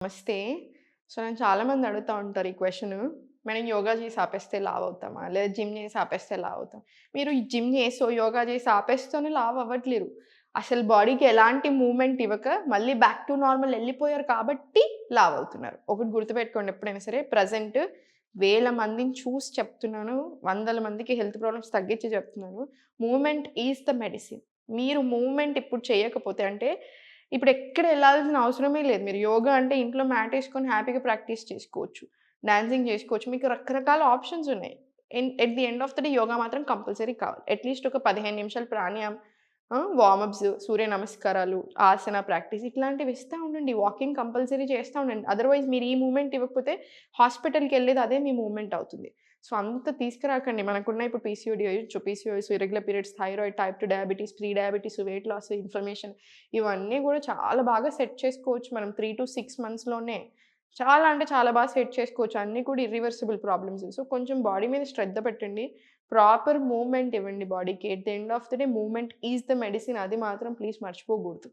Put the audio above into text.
నమస్తే. నేను చాలామంది అడుగుతా ఉంటారు ఈ క్వెషను. మనం యోగా చేసి ఆపేస్తే లావవుతామా? లేదా జిమ్ చేసి ఆపేస్తే లావవుతామా? మీరు ఈ జిమ్ చేసో, యోగా చేసి ఆపేస్తేనే లావవ్వట్లేరు. అసలు బాడీకి ఎలాంటి మూవ్‌మెంట్ ఇవ్వక మళ్ళీ బ్యాక్ టు నార్మల్ ఎళ్ళిపోయారు కాబట్టి లావవుతున్నారు. ఒకటి గుర్తుపెట్టుకోండి ఎప్పుడైనా సరే ప్రెజెంట్ వేల మందిని చూసి చెప్తున్నాను. వందల మందికి హెల్త్ ప్రాబ్లమ్స్ తగ్గించి చెప్తున్నాను. Movement is the medicine. మీరు మూవ్‌మెంట్ ఇప్పుడు చేయకపోతే అంటే ఇప్పుడెక్కడ ఎళ్ళాల్సిన అవసరమే లేదు. మీరు యోగా అంటే ఇంట్లో మ్యాట్ ఏసుకొని హ్యాపీగా ప్రాక్టీస్ చేసుకోవచ్చు. డాన్సింగ్ జేసుకోవచ్చు. మీకు రకరకాల ఆప్షన్స్ ఉన్నాయి. At the end of the day yoga మాత్రం కంపల్సరీ కావాలి. అట్‌లీస్ట్ ఒక 15 నిమిషాలు ప్రాణాయామం, వార్మప్స్, సూర్య నమస్కారాలు, ఆసన ప్రాక్టీస్ ఇట్లాంటివి ఇస్తా ఉండండి. వాకింగ్ కంపల్సరీ చేస్తా ఉండండి. అదర్‌వైజ్ మీరు ఈ మూవ్‌మెంట్ ఇవ్వకపోతే హాస్పిటల్‌కెళ్ళేది అదే మీ మూవ్‌మెంట్ అవుతుంది. అంత తీసుకురాకండి. మనకున్న ఇప్పుడు పీసీఓడీ అయ్యొచ్చు. PCOS, irregular periods, thyroid, type 2 diabetes, pre diabetes, weight loss, inflammation ఇవన్నీ గూడా చాలా బాగా సెట్ చేసుకోవచ్చు మనం 3-6 మంత్స్‌లోనే. చాలా అంటే చాలా బాగా సెట్ చేసుకోవచ్చు. అన్నీ కూడా ఇర్రివర్సిబుల్ ప్రాబ్లమ్స్. కొంచెం బాడీ మీద శ్రద్ధ పెట్టండి. ప్రాపర్ మూవ్‌మెంట్ ఇవ్వండి బాడీకి. At the end of the day movement is the medicine అది మాత్రం ప్లీజ్ మర్చిపోకూడదు.